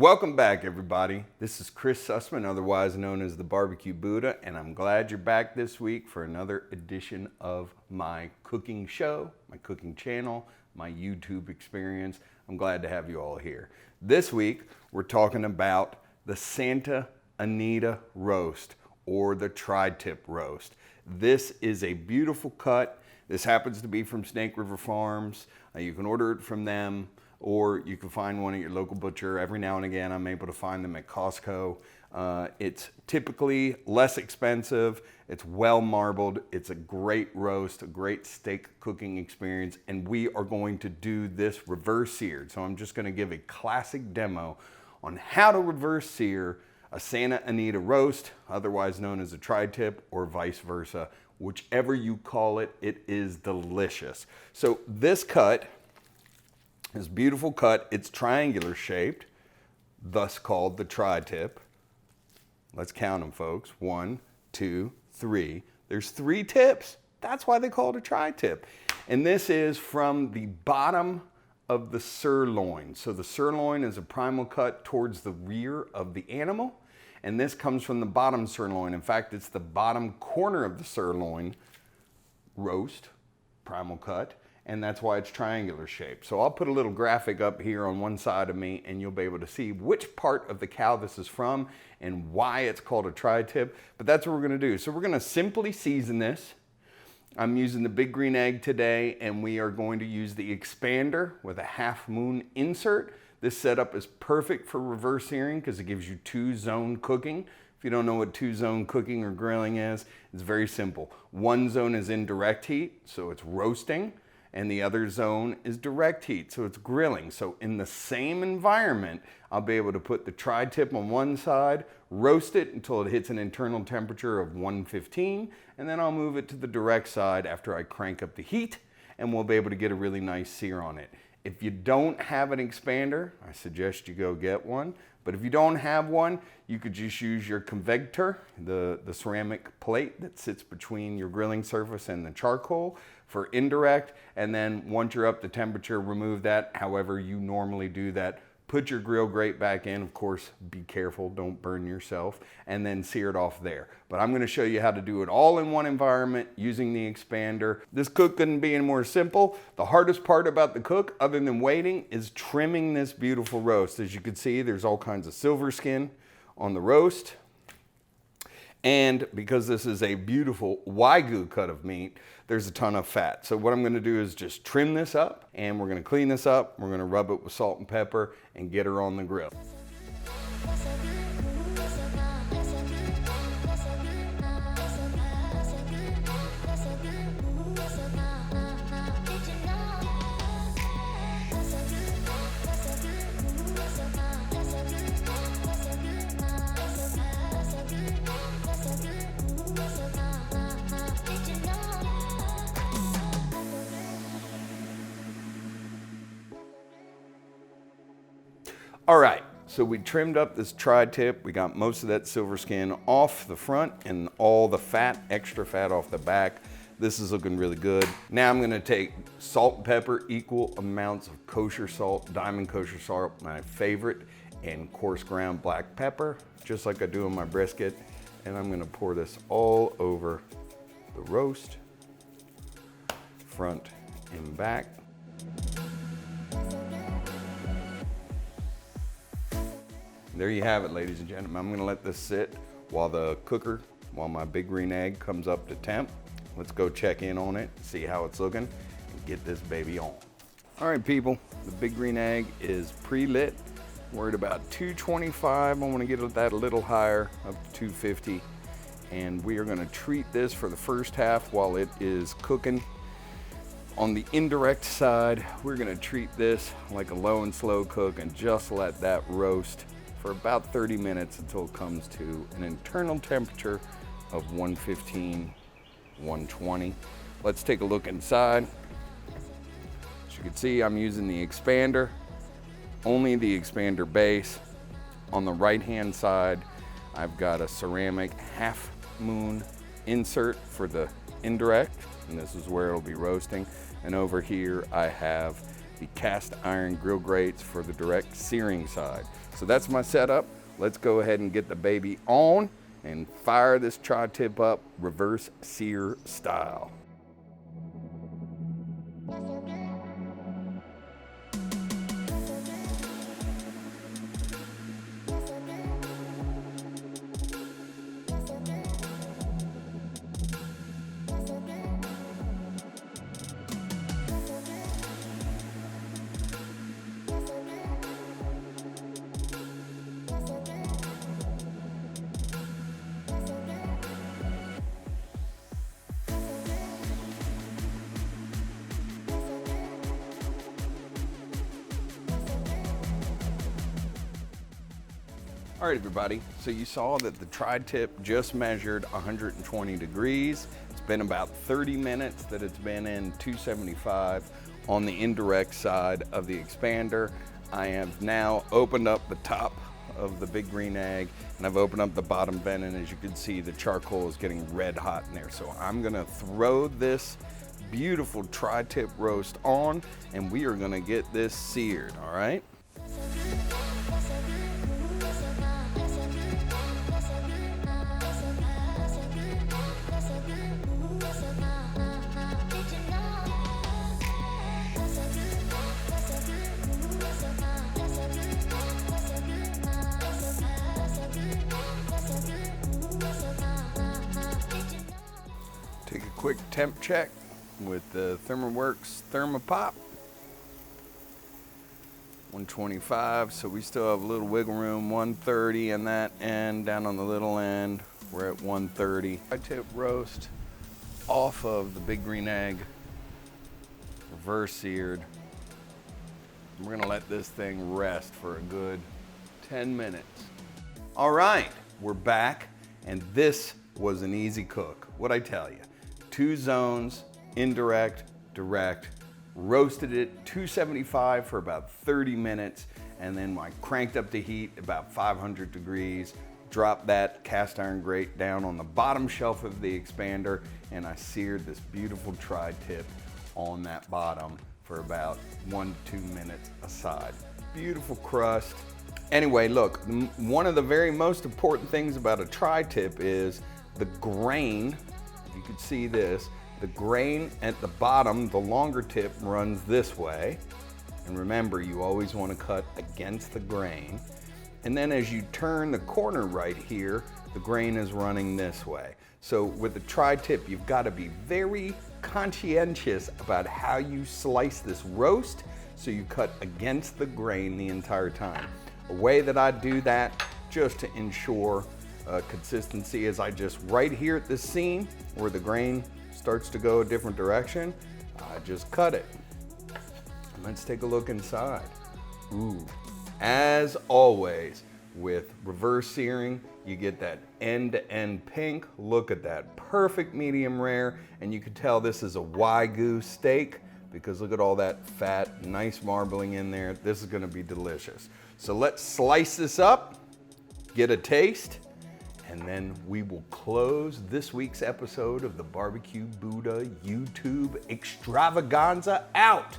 Welcome back, everybody. This is Chris Sussman, otherwise known as the Barbecue Buddha, and I'm glad you're back this week for another edition of my cooking show, my cooking channel, my YouTube experience. I'm glad to have you all here. This week, we're talking about the Santa Anita roast, or the tri-tip roast. This is a beautiful cut. This happens to be from Snake River Farms. You can order it from them, or you can find one at your local butcher. Every now and again, I'm able to find them at Costco. It's typically less expensive. It's well marbled. It's a great roast, a great steak cooking experience. And we are going to do this reverse seared. So I'm just gonna give a classic demo on how to reverse sear a Santa Anita roast, otherwise known as a tri-tip, or vice versa. Whichever you call it, it is delicious. So this cut, this beautiful cut, it's triangular shaped, thus called the tri-tip. Let's count them, folks. 1, 2, 3. There's 3 tips. That's why they call it a tri-tip. And this is from the bottom of the sirloin. So the sirloin is a primal cut towards the rear of the animal. And this comes from the bottom sirloin. In fact, it's the bottom corner of the sirloin roast, primal cut. And that's why it's triangular shaped. So I'll put a little graphic up here on one side of me, and you'll be able to see which part of the cow this is from and why it's called a tri-tip. But that's what we're gonna do. So we're gonna simply season this. I'm using the big green egg today, and we are going to use the EGGspander with a half moon insert. This setup is perfect for reverse searing because it gives you 2-zone cooking. If you don't know what 2-zone cooking or grilling is, it's very simple. One zone is indirect heat, so it's roasting, and the other zone is direct heat, so it's grilling. So in the same environment, I'll be able to put the tri-tip on one side, roast it until it hits an internal temperature of 115, and then I'll move it to the direct side after I crank up the heat, and we'll be able to get a really nice sear on it. If you don't have an EGGspander, I suggest you go get one. But if you don't have one, you could just use your convector, the ceramic plate that sits between your grilling surface and the charcoal for indirect. And then once you're up to temperature, remove that however you normally do that. Put your grill grate back in. Of course, be careful, don't burn yourself, and then sear it off there. But I'm gonna show you how to do it all in one environment using the EGGspander. This cook couldn't be any more simple. The hardest part about the cook, other than waiting, is trimming this beautiful roast. As you can see, there's all kinds of silver skin on the roast. And because this is a beautiful Wagyu cut of meat, there's a ton of fat. So what I'm gonna do is just trim this up, and we're gonna clean this up, we're gonna rub it with salt and pepper and get her on the grill. All right, so we trimmed up this tri-tip. We got most of that silver skin off the front and all the fat, extra fat off the back. This is looking really good. Now I'm gonna take salt and pepper, equal amounts of kosher salt, diamond kosher salt, my favorite, and coarse ground black pepper, just like I do on my brisket. And I'm gonna pour this all over the roast, front and back. There you have it, ladies and gentlemen. I'm gonna let this sit while my big green egg comes up to temp. Let's go check in on it, see how it's looking, and get this baby on. All right, people, the big green egg is pre-lit. We're at about 225. I wanna get that a little higher, up to 250. And we are gonna treat this for the first half while it is cooking. On the indirect side, we're gonna treat this like a low and slow cook and just let that roast for about 30 minutes until it comes to an internal temperature of 115, 120. Let's take a look inside. As you can see, I'm using the EGGspander, only the EGGspander base. On the right-hand side, I've got a ceramic half moon insert for the indirect, and this is where it'll be roasting. And over here, I have the cast iron grill grates for the direct searing side. So that's my setup. Let's go ahead and get the baby on and fire this tri-tip up reverse sear style. All right, everybody, so you saw that the tri-tip just measured 120 degrees. It's been about 30 minutes that it's been in 275 on the indirect side of the expander. I have now opened up the top of the big green egg, and I've opened up the bottom vent, and as you can see, the charcoal is getting red hot in there. So I'm gonna throw this beautiful tri-tip roast on, and we are gonna get this seared, all right? Take a quick temp check with the ThermoWorks Thermopop. 125, so we still have a little wiggle room. 130 in that end, down on the little end, we're at 130. Tri-tip roast off of the big green egg, reverse seared. We're gonna let this thing rest for a good 10 minutes. All right, we're back, and this was an easy cook. What'd I tell you? 2 zones, indirect, direct, roasted it 275 for about 30 minutes, and then I cranked up the heat about 500 degrees, dropped that cast iron grate down on the bottom shelf of the expander, and I seared this beautiful tri-tip on that bottom for about 1 to 2 minutes aside. Beautiful crust. Anyway, look, one of the very most important things about a tri-tip is the grain. You can see this, the grain at the bottom, the longer tip runs this way. And remember, you always want to cut against the grain. And then as you turn the corner right here, the grain is running this way. So with the tri-tip, you've got to be very conscientious about how you slice this roast so you cut against the grain the entire time. A way that I do that, just to ensure consistency, is I just right here at the seam where the grain starts to go a different direction, I just cut it. And let's take a look inside. Ooh, as always with reverse searing, you get that end-to-end pink. Look at that, perfect medium rare, and you can tell this is a Wagyu steak because look at all that fat, nice marbling in there. This is gonna be delicious. So let's slice this up, get a taste, and then we will close this week's episode of the Barbecue Buddha YouTube extravaganza out.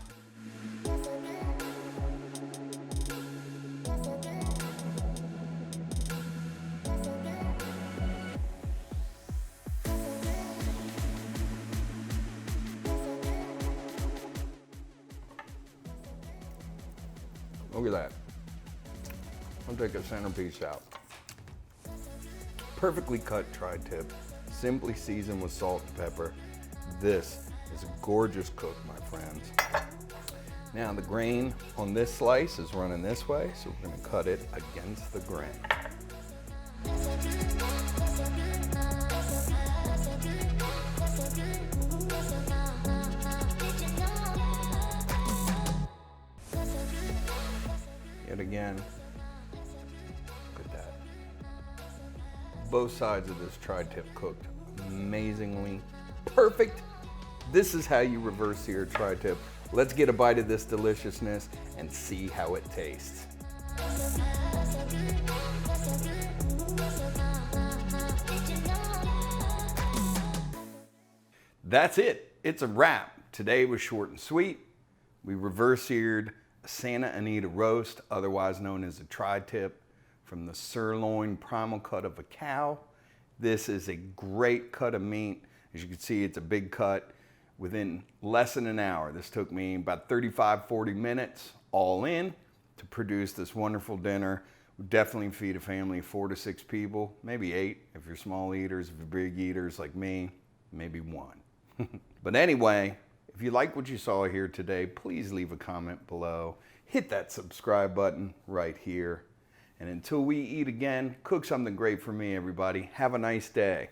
Look at that. I'll take a centerpiece out. Perfectly cut tri-tip, simply seasoned with salt and pepper. This is a gorgeous cook, my friends. Now the grain on this slice is running this way, so we're gonna cut it against the grain. Yet again, look at that. Both sides of this tri-tip cooked amazingly perfect. This is how you reverse sear tri-tip. Let's get a bite of this deliciousness and see how it tastes. That's it. It's a wrap. Today was short and sweet. We reverse seared a Santa Anita roast, otherwise known as a tri-tip, from the sirloin primal cut of a cow. This is a great cut of meat. As you can see, it's a big cut. Within less than an hour, this took me about 35-40 minutes all in to produce this wonderful dinner. Would definitely feed a family of 4 to 6 people, maybe 8 if you're small eaters. If you're big eaters like me, maybe 1. But anyway, if you like what you saw here today, please leave a comment below. Hit that subscribe button right here. And until we eat again, cook something great for me, everybody. Have a nice day.